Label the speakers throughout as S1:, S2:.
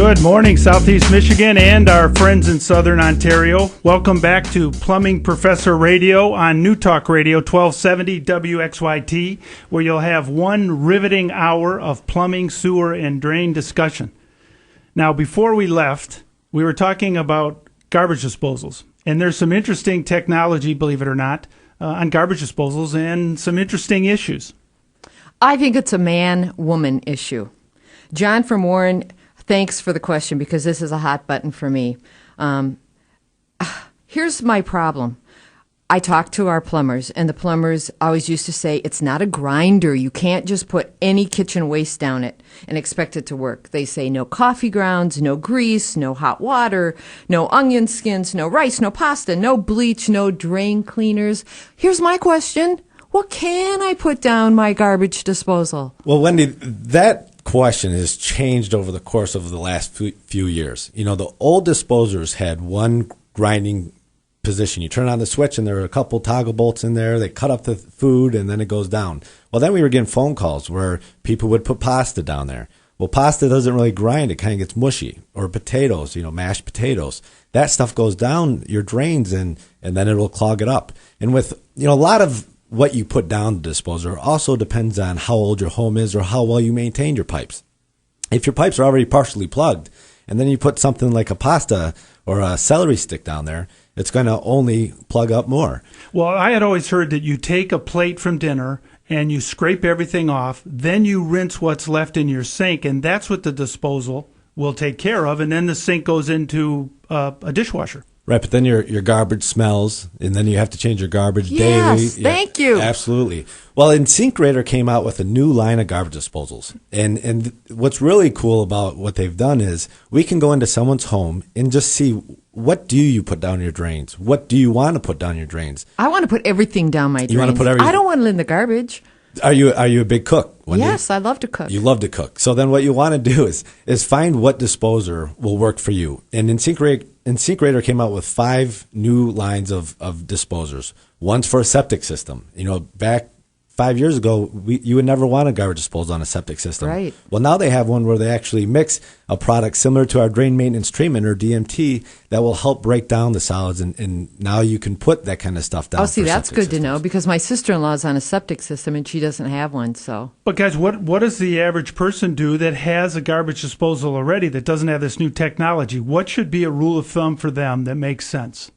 S1: Good morning, Southeast Michigan and our friends in Southern Ontario. Welcome back to Plumbing Professor Radio on New Talk Radio 1270 WXYT, where you'll have one riveting hour of plumbing, sewer, and drain discussion. Now, before we left, we were talking about garbage disposals, and there's some interesting technology, believe it or not, on garbage disposals and some interesting issues.
S2: I think it's a man-woman issue. John from Warren, thanks for the question because this is a hot button for me. Here's my problem. I talk to our plumbers, and the plumbers always used to say, it's not a grinder. You can't just put any kitchen waste down it and expect it to work. They say no coffee grounds, no grease, no hot water, no onion skins, no rice, no pasta, no bleach, no drain cleaners. Here's my question. What can I put down my garbage disposal?
S3: Well, Wendy, that question has changed over the course of the last few years. You know, the old disposers had one grinding position. You turn on the switch and there are a couple toggle bolts in there. They cut up the food and then it goes down. Well, then we were getting phone calls where people would put pasta down there. Well, pasta doesn't really grind. It kind of gets mushy. Or potatoes, mashed potatoes. That stuff goes down your drains and then it'll clog it up. And with, a lot of what you put down the disposer also depends on how old your home is or how well you maintain your pipes. If your pipes are already partially plugged and then you put something like a pasta or a celery stick down there, it's going to only plug up more.
S1: Well, I had always heard that you take a plate from dinner and you scrape everything off, then you rinse what's left in your sink, and that's what the disposal will take care of, and then the sink goes into a dishwasher.
S3: Right, but then your garbage smells, and then you have to change your garbage daily.
S2: Yes, thank you.
S3: Absolutely. Well, InSinkRater came out with a new line of garbage disposals. And what's really cool about what they've done is we can go into someone's home and just see, what do you put down your drains? What do you want to put down your drains?
S2: I want to put everything down my drains.
S3: You want to put everything?
S2: I don't want it in the garbage.
S3: Are you a big cook, Wendy?
S2: Yes, I love to cook.
S3: You love to cook. So then what you want to do is find what disposer will work for you. And InSinkRater came out with 5 new lines of disposers. One's for a septic system. Back 5 years ago, you would never want a garbage disposal on a septic system.
S2: Right.
S3: Well, now they have one where they actually mix a product similar to our drain maintenance treatment, or DMT, that will help break down the solids, and now you can put that kind of stuff down.
S2: Oh, see, that's good
S3: systems.
S2: to know, because my sister-in-law is on a septic system and she doesn't have one. So,
S1: but guys, what does the average person do that has a garbage disposal already that doesn't have this new technology? What should be a rule of thumb for them that makes sense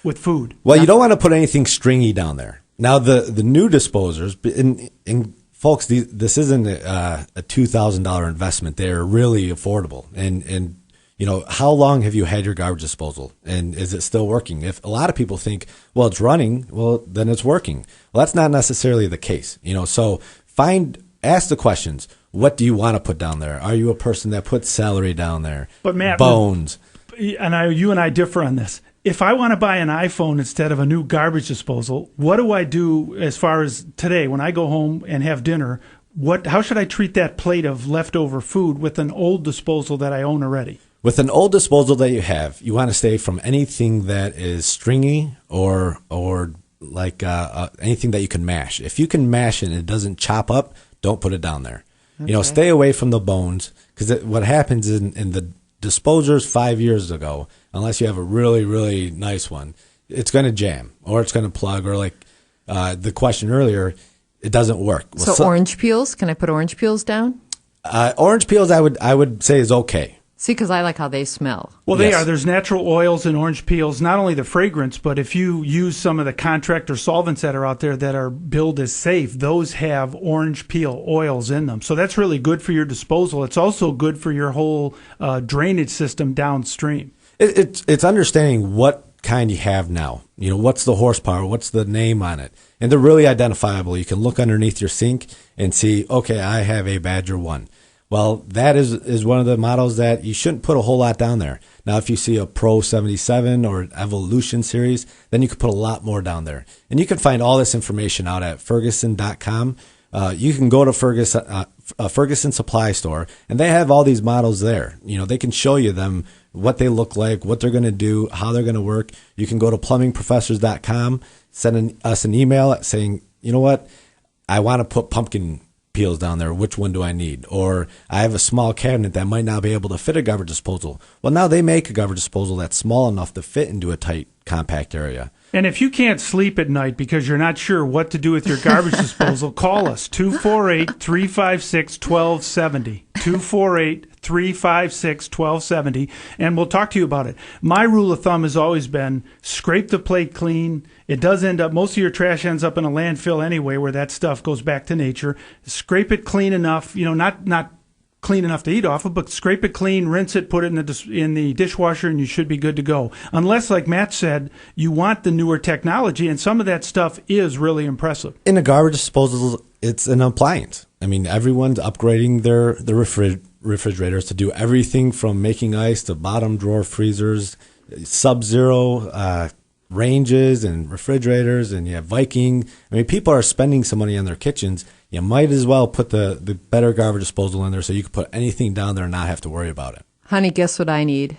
S1: with food?
S3: Well, you don't want to put anything stringy down there. Now, the new disposers, and folks, this isn't a $2,000 investment. They're really affordable. And how long have you had your garbage disposal? And is it still working? If a lot of people think, well, it's running, well, then it's working. Well, that's not necessarily the case. So ask the questions. What do you want to put down there? Are you a person that puts celery down there?
S1: But Matt,
S3: bones.
S1: You and I differ on this. If I want to buy an iPhone instead of a new garbage disposal, what do I do as far as today when I go home and have dinner? How should I treat that plate of leftover food with an old disposal that I own already?
S3: With an old disposal that you have, you want to stay from anything that is stringy or like anything that you can mash. If you can mash it and it doesn't chop up, don't put it down there. Okay. Stay away from the bones, because what happens in the disposers 5 years ago, unless you have a really, really nice one, it's going to jam or it's going to plug, or like the question earlier, it doesn't work.
S2: Well, so orange peels, can I put orange peels down?
S3: Orange peels, I would say is okay.
S2: See, because I like how they smell.
S1: Well, they are. There's natural oils in orange peels, not only the fragrance, but if you use some of the contractor solvents that are out there that are billed as safe, those have orange peel oils in them. So that's really good for your disposal. It's also good for your whole drainage system downstream.
S3: It's understanding what kind you have now. What's the horsepower? What's the name on it? And they're really identifiable. You can look underneath your sink and see, okay, I have a Badger 1. Well, that is one of the models that you shouldn't put a whole lot down there. Now, if you see a Pro 77 or an Evolution series, then you could put a lot more down there. And you can find all this information out at Ferguson.com. You can go to Ferguson Supply Store, and they have all these models there. They can show you them, what they look like, what they're going to do, how they're going to work. You can go to plumbingprofessors.com, send us an email saying, you know what, I want to put pumpkin peels down there. Which one do I need? Or I have a small cabinet that might not be able to fit a garbage disposal. Well, now they make a garbage disposal that's small enough to fit into a tight, compact area.
S1: And if you can't sleep at night because you're not sure what to do with your garbage disposal, call us, 248-356-1270, 248-356-1270, and we'll talk to you about it. My rule of thumb has always been scrape the plate clean. It does end up, most of your trash ends up in a landfill anyway where that stuff goes back to nature. Scrape it clean enough, not clean enough to eat off of, but scrape it clean, rinse it, put it in the dishwasher, and you should be good to go. Unless, like Matt said, you want the newer technology, and some of that stuff is really impressive.
S3: In a garbage disposal, it's an appliance. I mean, everyone's upgrading their refrigerators to do everything from making ice to bottom drawer freezers, Sub-Zero ranges and refrigerators, and you have Viking. I mean, people are spending some money on their kitchens. You might as well put the better garbage disposal in there so you can put anything down there and not have to worry about it.
S2: Honey, guess what I need?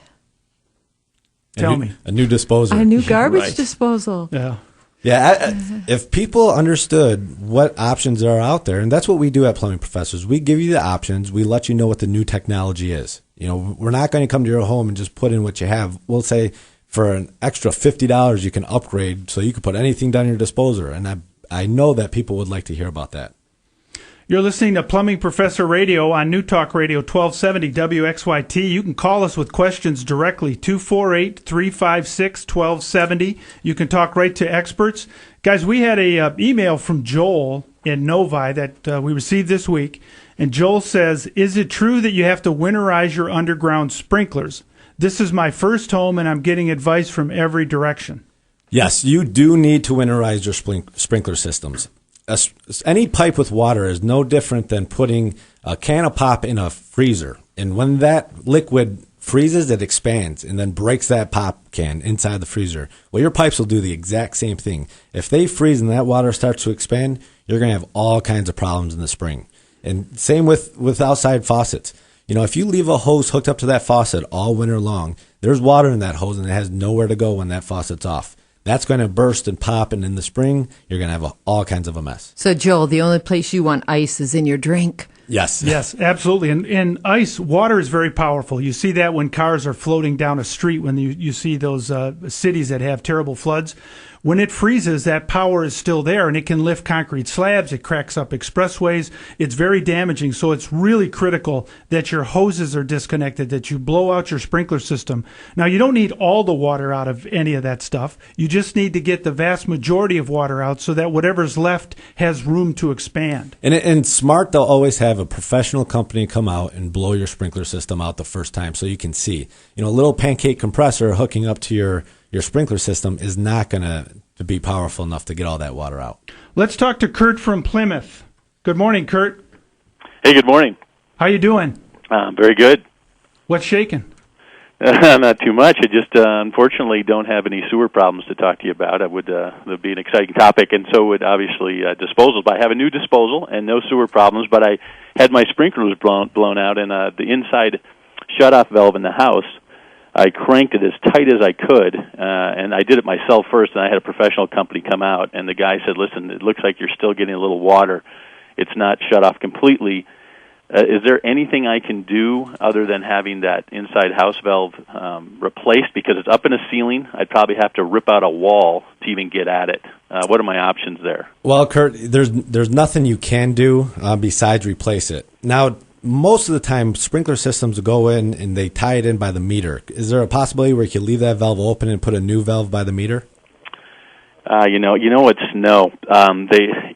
S1: Tell me.
S3: A new disposal.
S2: A new garbage disposal.
S1: Yeah.
S3: Yeah, if people understood what options are out there, and that's what we do at Plumbing Professors, we give you the options. We let you know what the new technology is. We're not going to come to your home and just put in what you have. We'll say for an extra $50, you can upgrade so you can put anything down your disposer. And I know that people would like to hear about that.
S1: You're listening to Plumbing Professor Radio on New Talk Radio 1270 WXYT. You can call us with questions directly, 248-356-1270. You can talk right to experts. Guys, we had a email from Joel in Novi that we received this week, and Joel says, is it true that you have to winterize your underground sprinklers? This is my first home, and I'm getting advice from every direction.
S3: Yes, you do need to winterize your sprinkler systems. Any pipe with water is no different than putting a can of pop in a freezer. And when that liquid freezes, it expands and then breaks that pop can inside the freezer. Well, your pipes will do the exact same thing. If they freeze and that water starts to expand, you're going to have all kinds of problems in the spring. And same with outside faucets. If you leave a hose hooked up to that faucet all winter long, there's water in that hose and it has nowhere to go when that faucet's off. That's going to burst and pop, and in the spring, you're going to have all kinds of a mess.
S2: So, Joel, the only place you want ice is in your drink.
S3: Yes.
S1: Yes, absolutely. And ice, water is very powerful. You see that when cars are floating down a street, when you see those cities that have terrible floods. When it freezes, that power is still there, and it can lift concrete slabs. It cracks up expressways. It's very damaging, so it's really critical that your hoses are disconnected, that you blow out your sprinkler system. Now, you don't need all the water out of any of that stuff. You just need to get the vast majority of water out so that whatever's left has room to expand.
S3: And smart, they'll always have a professional company come out and blow your sprinkler system out the first time so you can see. A little pancake compressor hooking up to your sprinkler system is not going to be powerful enough to get all that water out. Let's
S1: talk to Kurt from Plymouth. Good morning, Kurt.
S4: Hey, good morning.
S1: How you doing?
S4: Very good.
S1: What's shaking?
S4: Not too much. I just unfortunately don't have any sewer problems to talk to you about. That would be an exciting topic, and so would obviously disposals. But I have a new disposal and no sewer problems, but I had my sprinklers blown out, and the inside shut-off valve in the house, I cranked it as tight as I could, and I did it myself first, and I had a professional company come out, and the guy said, listen, it looks like you're still getting a little water. It's not shut off completely. Is there anything I can do other than having that inside house valve replaced? Because it's up in a ceiling. I'd probably have to rip out a wall to even get at it. What are my options there?
S3: Well, Kurt, there's nothing you can do besides replace it. Now, most of the time, sprinkler systems go in and they tie it in by the meter. Is there a possibility where you can leave that valve open and put a new valve by the meter?
S4: It's no.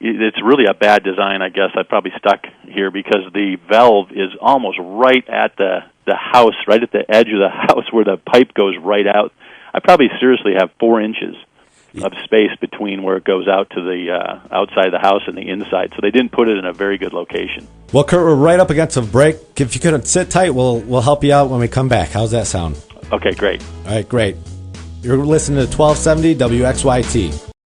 S4: It's really a bad design, I guess. I'm probably stuck here because the valve is almost right at the house, right at the edge of the house where the pipe goes right out. I probably seriously have 4 inches of space between where it goes out to the outside of the house and the inside. So they didn't put it in a very good location.
S3: Well, Kurt, we're right up against a break. If you could sit tight, we'll help you out when we come back. How's that sound?
S4: Okay, great.
S3: All right, great. You're listening to 1270 WXYT.